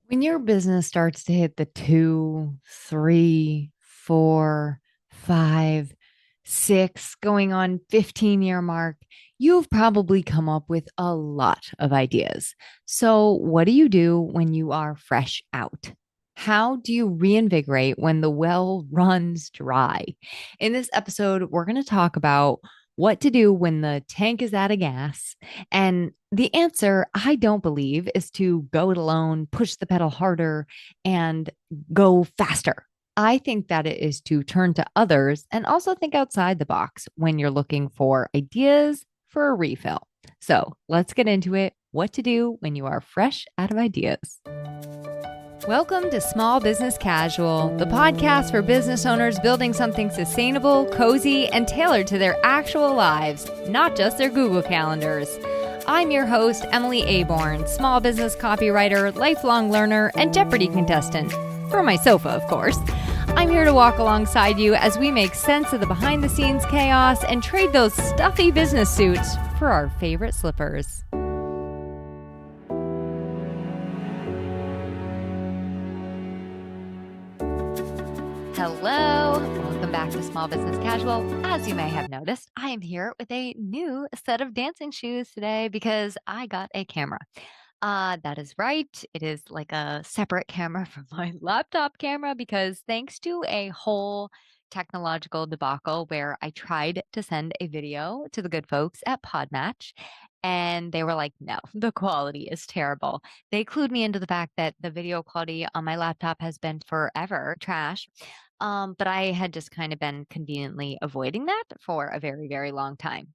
When your business starts to hit the two, three, four, five, six, going on 15-year mark, you've probably come up with a lot of ideas. So, what do you do when you are fresh out? How do you reinvigorate when the well runs dry? In this episode, we're going to talk about what to do when the tank is out of gas. And the answer, I don't believe, is to go it alone, push the pedal harder, and go faster. I think that it is to turn to others and also think outside the box when you're looking for ideas for a refill. So let's get into it. What to do when you are fresh out of ideas. Welcome to Small Business Casual, the podcast for business owners building something sustainable, cozy, and tailored to their actual lives, not just their Google calendars. I'm your host, Emily Aborn, small business copywriter, lifelong learner, and Jeopardy contestant. From my sofa, of course. I'm here to walk alongside you as we make sense of the behind-the-scenes chaos and trade those stuffy business suits for our favorite slippers. Hello, welcome back to Small Business Casual. As you may have noticed, I am here with a new set of dancing shoes today because I got a camera. That is right. It is like a separate camera from my laptop camera because thanks to a whole technological debacle where I tried to send a video to the good folks at Podmatch and they were like, no, the quality is terrible. They clued me into the fact that the video quality on my laptop has been forever trash. But I had just kind of been conveniently avoiding that for a very, very long time.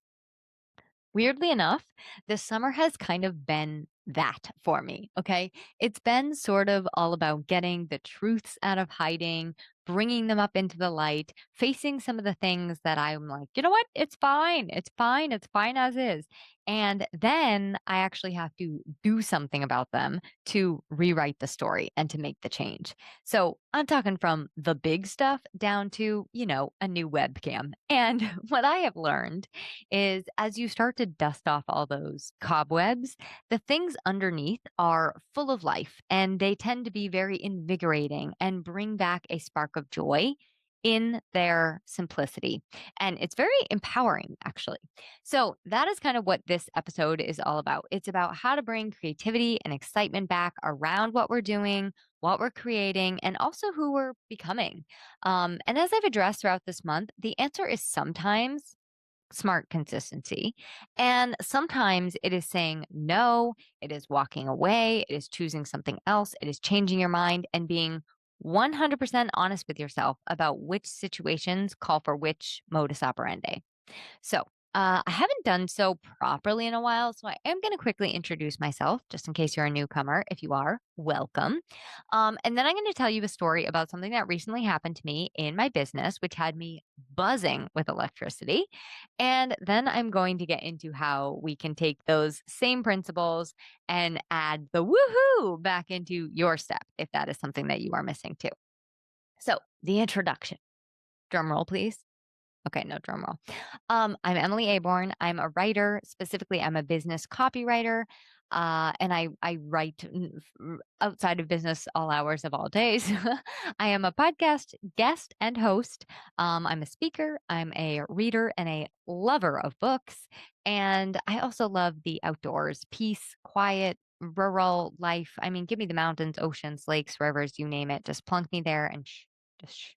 Weirdly enough, this summer has kind of been that for me. Okay. It's been sort of all about getting the truths out of hiding, bringing them up into the light, facing some of the things that I'm like, you know what? It's fine. It's fine. It's fine as is. And then I actually have to do something about them to rewrite the story and to make the change. So I'm talking from the big stuff down to, a new webcam. And what I have learned is as you start to dust off all those cobwebs, the things underneath are full of life and they tend to be very invigorating and bring back a spark of joy in their simplicity. And it's very empowering, actually. So, that is kind of what this episode is all about. It's about how to bring creativity and excitement back around what we're doing, what we're creating, and also who we're becoming. And as I've addressed throughout this month, the answer is sometimes smart consistency. And sometimes it is saying no, it is walking away, it is choosing something else, it is changing your mind and being 100% honest with yourself about which situations call for which modus operandi. So, I haven't done so properly in a while, so I am going to quickly introduce myself just in case you're a newcomer. If you are, welcome. And then I'm going to tell you a story about something that recently happened to me in my business, which had me buzzing with electricity. And then I'm going to get into how we can take those same principles and add the woohoo back into your step if that is something that you are missing too. So, the introduction. Drum roll, please. Okay, no drum roll. I'm Emily Aborn. I'm a writer. Specifically, I'm a business copywriter. And I write outside of business all hours of all days. I am a podcast guest and host. I'm a speaker. I'm a reader and a lover of books. And I also love the outdoors, peace, quiet, rural life. I mean, give me the mountains, oceans, lakes, rivers, you name it. Just plunk me there and just shh.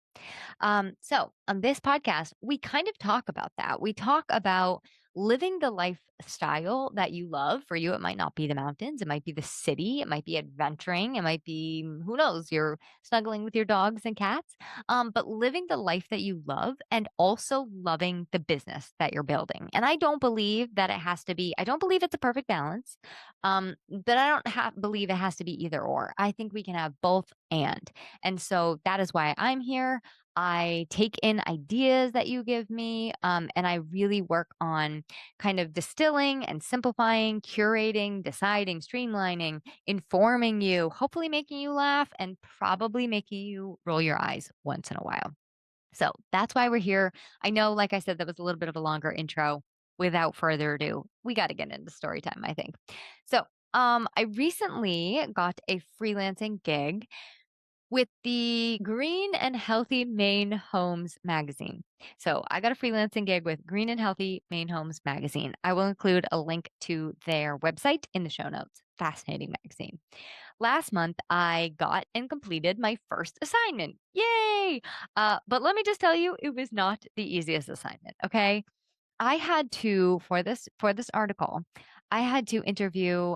So on this podcast, we kind of talk about that. We talk about living the lifestyle that you love. For you, it might not be the mountains, it might be the city, it might be adventuring, it might be, who knows, you're snuggling with your dogs and cats. But living the life that you love and also loving the business that you're building. And I don't believe that it has to be, I don't believe it's a perfect balance. But I don't believe it has to be either or. I think we can have both and. And so that is why I'm here. I take in ideas that you give me, and I really work on kind of distilling and simplifying, curating, deciding, streamlining, informing you, hopefully making you laugh, and probably making you roll your eyes once in a while. So that's why we're here. I know, like I said, that was a little bit of a longer intro. Without further ado, we got to get into story time, I think. So I recently got a freelancing gig with the Green and Healthy Maine Homes magazine. So I got a freelancing gig with Green and Healthy Maine Homes magazine. I will include a link to their website in the show notes. Fascinating magazine. Last month, I got and completed my first assignment. Yay! But let me just tell you, it was not the easiest assignment. Okay. I had to for this article, I had to interview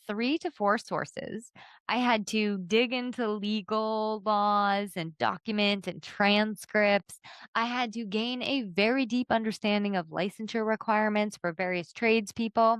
3 to 4 sources. I had to dig into legal laws and documents and transcripts. I had to gain a very deep understanding of licensure requirements for various tradespeople.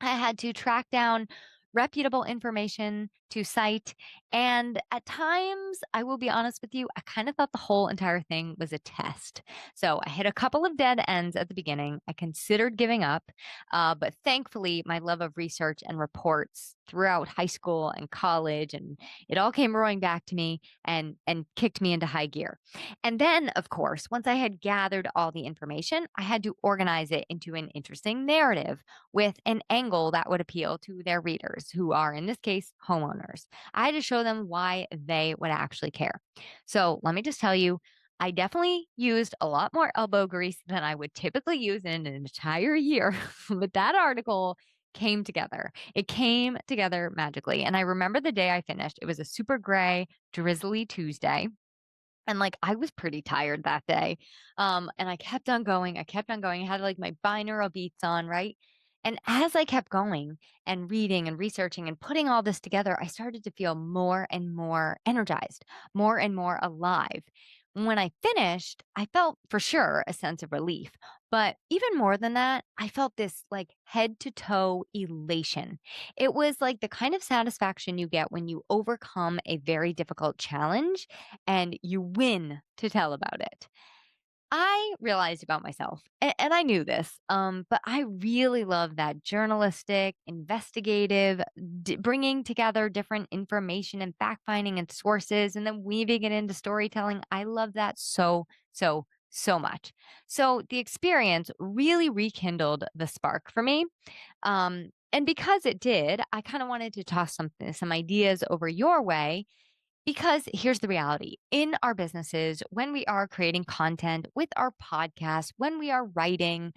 I had to track down reputable information to cite. And at times, I will be honest with you, I kind of thought the whole entire thing was a test. So I hit a couple of dead ends at the beginning. I considered giving up, but thankfully, my love of research and reports throughout high school and college, and it all came roaring back to me and kicked me into high gear. And then, of course, once I had gathered all the information, I had to organize it into an interesting narrative with an angle that would appeal to their readers, who are, in this case, homeowners. I had to show them why they would actually care. So let me just tell you, I definitely used a lot more elbow grease than I would typically use in an entire year. But that article came together. It came together magically. And I remember the day I finished. It was a super gray, drizzly Tuesday. And, like, I was pretty tired that day. And I kept on going. I kept on going. I had, like, my binaural beats on, right? And as I kept going and reading and researching and putting all this together, I started to feel more and more energized, more and more alive. When I finished, I felt for sure a sense of relief. But even more than that, I felt this like head to toe elation. It was like the kind of satisfaction you get when you overcome a very difficult challenge and you win to tell about it. I realized about myself, and I knew this, but I really love that journalistic, investigative, bringing together different information and fact finding and sources, and then weaving it into storytelling. I love that so, so, so much. So the experience really rekindled the spark for me. And because it did, I kind of wanted to toss some ideas over your way because here's the reality in our businesses, when we are creating content with our podcast, when we are writing,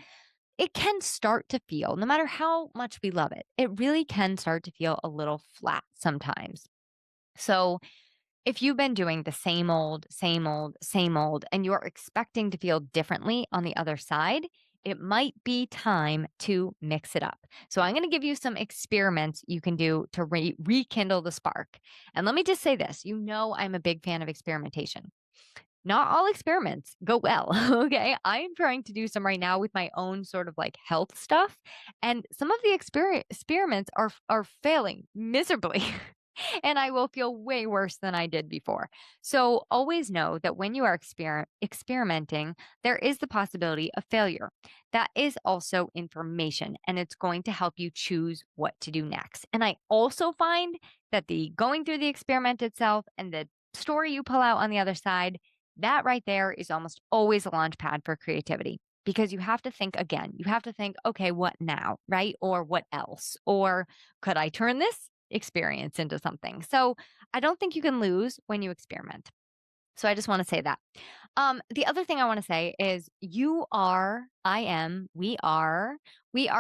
it can start to feel, no matter how much we love it, it really can start to feel a little flat sometimes. So, if you've been doing the same old, same old, same old, and you're expecting to feel differently on the other side, it might be time to mix it up. So, I'm going to give you some experiments you can do to rekindle the spark. And let me just say this, I'm a big fan of experimentation. Not all experiments go well. Okay. I am trying to do some right now with my own sort of like health stuff. And some of the experiments are failing miserably. And I will feel way worse than I did before. So always know that when you are experimenting, there is the possibility of failure. That is also information, and it's going to help you choose what to do next. And I also find that the going through the experiment itself and the story you pull out on the other side, that right there is almost always a launch pad for creativity. Because you have to think again. You have to think, okay, what now? Right? Or what else? Or could I turn this experience into something? So I don't think you can lose when you experiment. So I just want to say that. The other thing I want to say is you are, I am, we are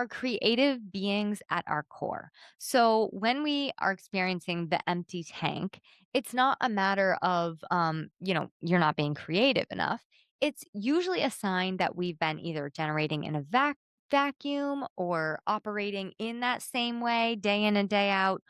creative beings at our core. So when we are experiencing the empty tank, it's not a matter of, you're not being creative enough. It's usually a sign that we've been either generating in a vacuum or operating in that same way day in and day out,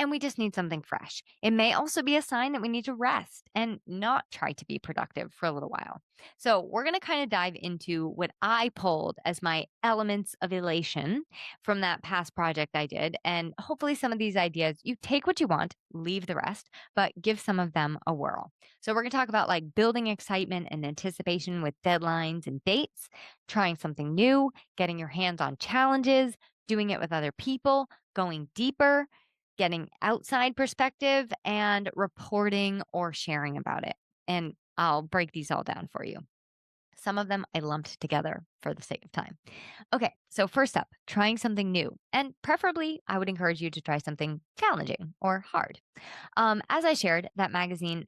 and we just need something fresh. It may also be a sign that we need to rest and not try to be productive for a little while. So, we're going to kind of dive into what I pulled as my elements of elation from that past project I did. And hopefully, some of these ideas, you take what you want, leave the rest, but give some of them a whirl. So, we're going to talk about like building excitement and anticipation with deadlines and dates, trying something new, getting your hands on challenges, doing it with other people, going deeper, getting outside perspective, and reporting or sharing about it. And I'll break these all down for you. Some of them I lumped together for the sake of time. Okay, so first up, trying something new. And preferably, I would encourage you to try something challenging or hard. As I shared, that magazine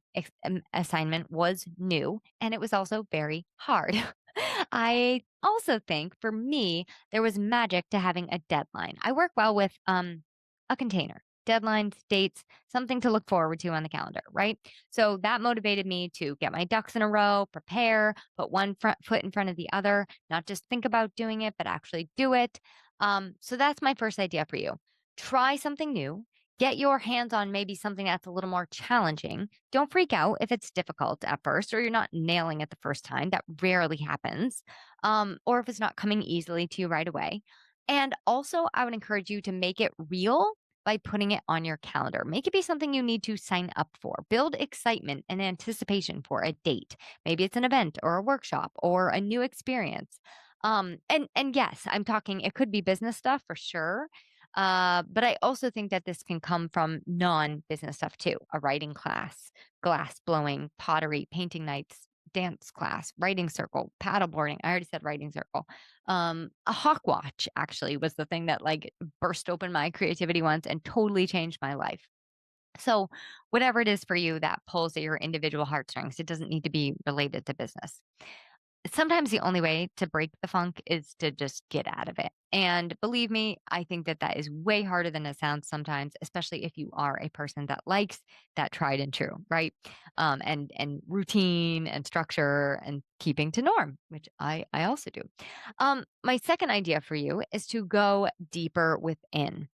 assignment was new and it was also very hard. I also think for me, there was magic to having a deadline. I work well with a container, deadlines, dates, something to look forward to on the calendar, right? So that motivated me to get my ducks in a row, prepare, put one foot in front of the other, not just think about doing it, but actually do it. So that's my first idea for you. Try something new. Get your hands on maybe something that's a little more challenging. Don't freak out if it's difficult at first or you're not nailing it the first time. That rarely happens. Or if it's not coming easily to you right away. And also, I would encourage you to make it real by putting it on your calendar. Make it be something you need to sign up for. Build excitement and anticipation for a date. Maybe it's an event or a workshop or a new experience. And yes, I'm talking, it could be business stuff for sure. But I also think that this can come from non-business stuff too. A writing class, glass blowing, pottery, painting nights, dance class, writing circle, paddleboarding. I already said writing circle. A hawk watch actually was the thing that like burst open my creativity once and totally changed my life. So, whatever it is for you that pulls at your individual heartstrings, it doesn't need to be related to business. Sometimes the only way to break the funk is to just get out of it. And believe me, I think that that is way harder than it sounds sometimes, especially if you are a person that likes that tried and true, right? And routine and structure and keeping to norm, which I also do. My second idea for you is to go deeper within.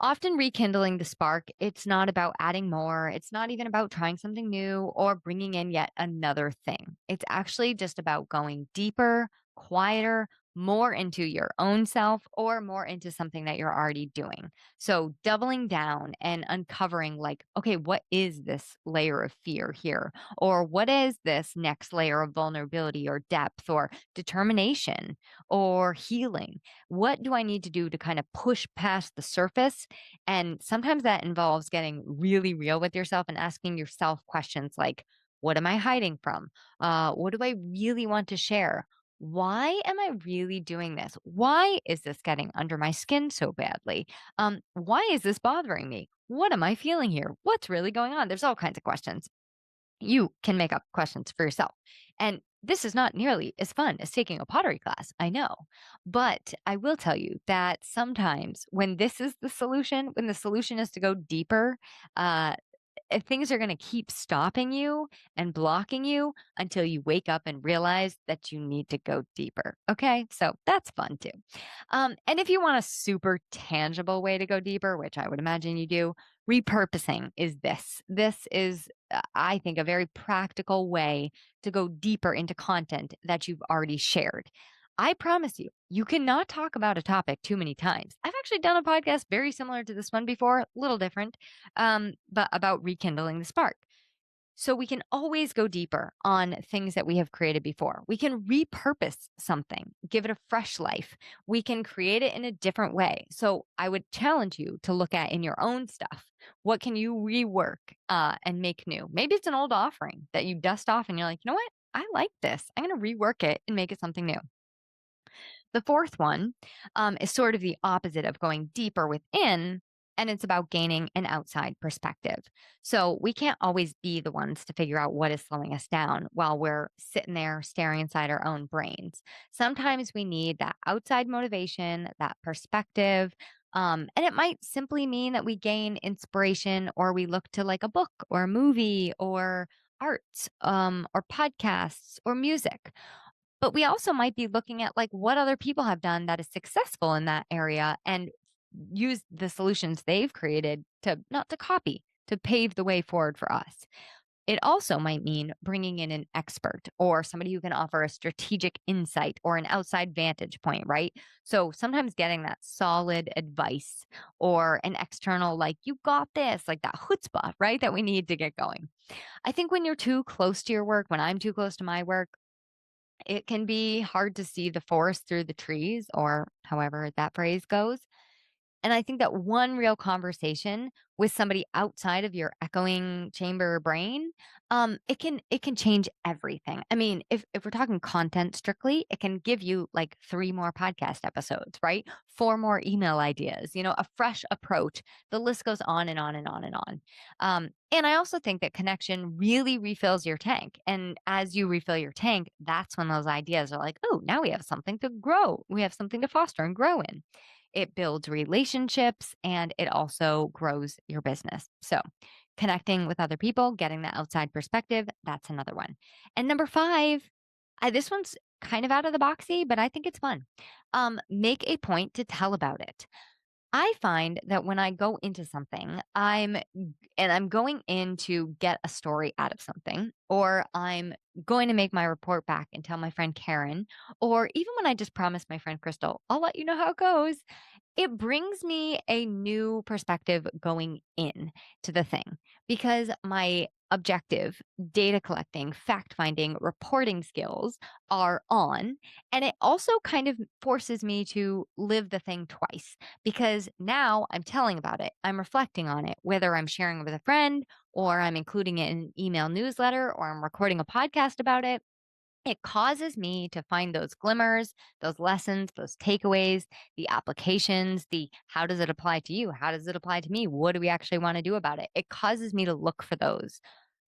Often rekindling the spark, it's not about adding more. It's not even about trying something new or bringing in yet another thing. It's actually just about going deeper, quieter, more into your own self or more into something that you're already doing. So doubling down and uncovering, like, okay, what is this layer of fear here? Or what is this next layer of vulnerability or depth or determination or healing? What do I need to do to kind of push past the surface? And sometimes that involves getting really real with yourself and asking yourself questions like, what am I hiding from? What do I really want to share? Why am I really doing this? Why is this getting under my skin so badly? Why is this bothering me? What am I feeling here? What's really going on? There's all kinds of questions. You can make up questions for yourself. And this is not nearly as fun as taking a pottery class, I know. But I will tell you that sometimes when this is the solution, when the solution is to go deeper, uh, things are going to keep stopping you and blocking you until you wake up and realize that you need to go deeper. Okay. So that's fun too. And if you want a super tangible way to go deeper, which I would imagine you do, repurposing is this. This is, I think, a very practical way to go deeper into content that you've already shared. I promise you, you cannot talk about a topic too many times. I've actually done a podcast very similar to this one before, a little different, but about rekindling the spark. So we can always go deeper on things that we have created before. We can repurpose something, give it a fresh life. We can create it in a different way. So I would challenge you to look at in your own stuff. What can you rework and make new? Maybe it's an old offering that you dust off and you're like, you know what? I like this. I'm going to rework it and make it something new. The fourth one is sort of the opposite of going deeper within, and it's about gaining an outside perspective. So we can't always be the ones to figure out what is slowing us down while we're sitting there staring inside our own brains. Sometimes we need that outside motivation, that perspective. And it might simply mean that we gain inspiration or we look to like a book or a movie or art or podcasts or music. But we also might be looking at like what other people have done that is successful in that area and use the solutions they've created to not to copy, to pave the way forward for us. It also might mean bringing in an expert or somebody who can offer a strategic insight or an outside vantage point, right? So sometimes getting that solid advice or an external, like, you got this, like that chutzpah, right? That we need to get going. I think when you're too close to your work, when I'm too close to my work, it can be hard to see the forest through the trees, or however that phrase goes. And I think that one real conversation with somebody outside of your echoing chamber brain, it can change everything. I mean, if we're talking content strictly, it can give you like 3 more podcast episodes, right? 4 more email ideas, a fresh approach. The list goes on and on and on and on. And I also think that connection really refills your tank. And as you refill your tank, that's when those ideas are like, oh, now we have something to grow. We have something to foster and grow in. It builds relationships and it also grows your business. So, connecting with other people, getting that outside perspective, that's another one. And number 5, this one's kind of out of the boxy, but I think it's fun. Make a point to tell about it. I find that when I go into something, I'm going in to get a story out of something, or I'm going to make my report back and tell my friend Karen, or even when I just promised my friend Crystal, I'll let you know how it goes. It brings me a new perspective going in to the thing because my objective, data collecting, fact finding, reporting skills are on. And it also kind of forces me to live the thing twice because now I'm telling about it. I'm reflecting on it, whether I'm sharing it with a friend or I'm including it in an email newsletter or I'm recording a podcast about it. It causes me to find those glimmers, those lessons, those takeaways, the applications, the how does it apply to you? How does it apply to me? What do we actually want to do about it? It causes me to look for those.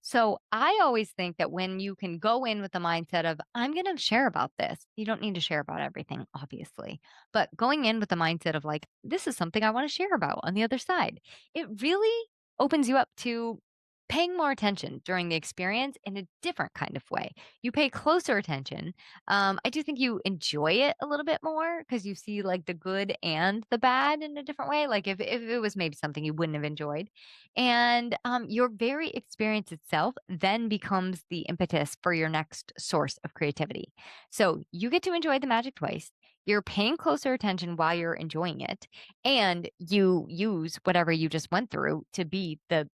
So I always think that when you can go in with the mindset of, I'm going to share about this, you don't need to share about everything, obviously, but going in with the mindset of like, this is something I want to share about on the other side, it really opens you up to paying more attention during the experience in a different kind of way. You pay closer attention. I do think you enjoy it a little bit more because you see like the good and the bad in a different way. Like if it was maybe something you wouldn't have enjoyed. And your very experience itself then becomes the impetus for your next source of creativity. So you get to enjoy the magic twice. You're paying closer attention while you're enjoying it, and you use whatever you just went through to be the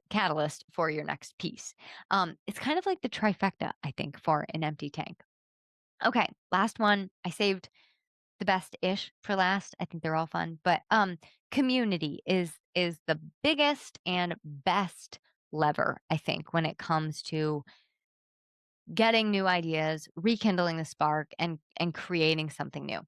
catalyst for your next piece. It's kind of like the trifecta, I think, for an empty tank. Okay, last one. I saved the best ish for last. I think they're all fun, but community is the biggest and best lever, I think, when it comes to getting new ideas, rekindling the spark, and creating something new.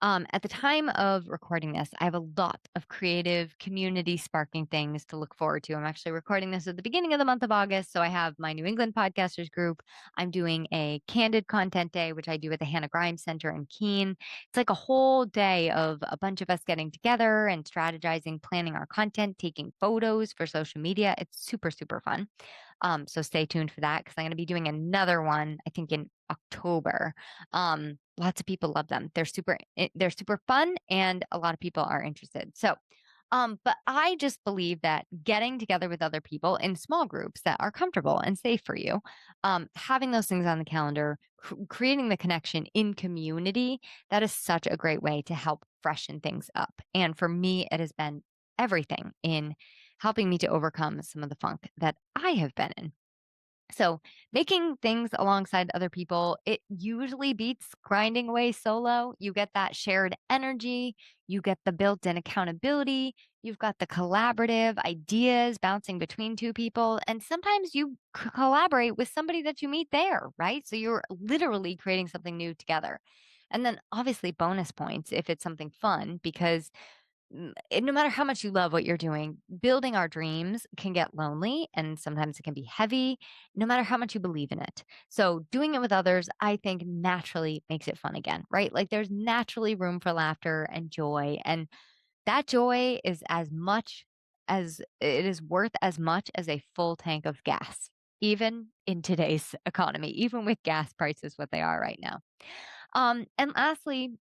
At the time of recording this, I have a lot of creative community sparking things to look forward to. I'm actually recording this at the beginning of the month of August. So I have my New England podcasters group. I'm doing a candid content day, which I do at the Hannah Grimes Center in Keene. It's like a whole day of a bunch of us getting together and strategizing, planning our content, taking photos for social media. It's super, super fun. So stay tuned for that because I'm going to be doing another one, I think in October. Lots of people love them. They're super fun and a lot of people are interested. So, but I just believe that getting together with other people in small groups that are comfortable and safe for you, having those things on the calendar, creating the connection in community, that is such a great way to help freshen things up. And for me, it has been everything in helping me to overcome some of the funk that I have been in. So, making things alongside other people, it usually beats grinding away solo. You get that shared energy, you get the built in accountability, you've got the collaborative ideas bouncing between two people, and sometimes you collaborate with somebody that you meet there, right? So, you're literally creating something new together. And then, obviously, bonus points if it's something fun because and no matter how much you love what you're doing, building our dreams can get lonely and sometimes it can be heavy, no matter how much you believe in it. So, doing it with others, I think naturally makes it fun again, right? Like there's naturally room for laughter and joy. And that joy is as much as it is worth as much as a full tank of gas, even in today's economy, even with gas prices what they are right now. And lastly,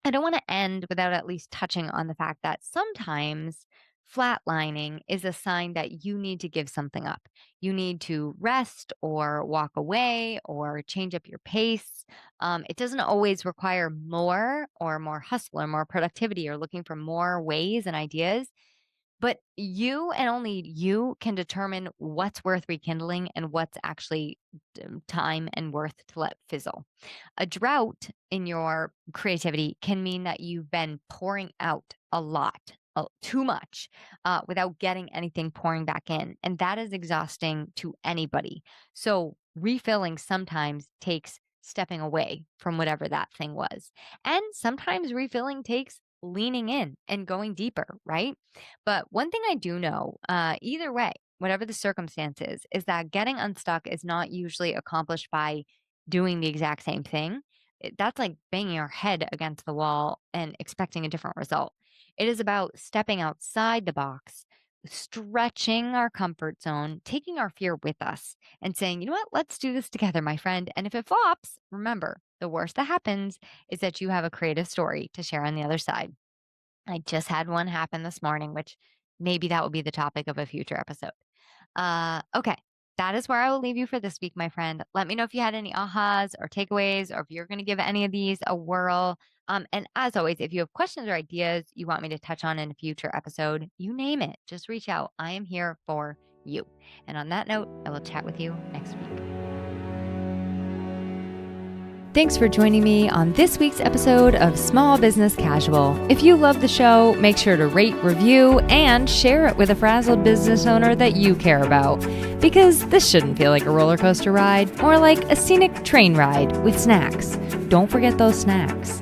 I don't want to end without at least touching on the fact that sometimes flatlining is a sign that you need to give something up. You need to rest or walk away or change up your pace. It doesn't always require more or more hustle or more productivity or looking for more ways and ideas. But you and only you can determine what's worth rekindling and what's actually time and worth to let fizzle. A drought in your creativity can mean that you've been pouring out a lot, too much, without getting anything pouring back in. And that is exhausting to anybody. So refilling sometimes takes stepping away from whatever that thing was. And sometimes refilling takes leaning in and going deeper, right? But one thing I do know, either way, whatever the circumstances, is that getting unstuck is not usually accomplished by doing the exact same thing. That's like banging our head against the wall and expecting a different result. It is about stepping outside the box, stretching our comfort zone, taking our fear with us, and saying, you know what, let's do this together, my friend. And if it flops, remember, the worst that happens is that you have a creative story to share on the other side. I just had one happen this morning, which maybe that will be the topic of a future episode. Okay. That is where I will leave you for this week, my friend. Let me know if you had any ahas or takeaways, or if you're going to give any of these a whirl. And as always, if you have questions or ideas you want me to touch on in a future episode, you name it, just reach out. I am here for you. And on that note, I will chat with you next week. Thanks for joining me on this week's episode of Small Business Casual. If you love the show, make sure to rate, review, and share it with a frazzled business owner that you care about. Because this shouldn't feel like a roller coaster ride, more like a scenic train ride with snacks. Don't forget those snacks.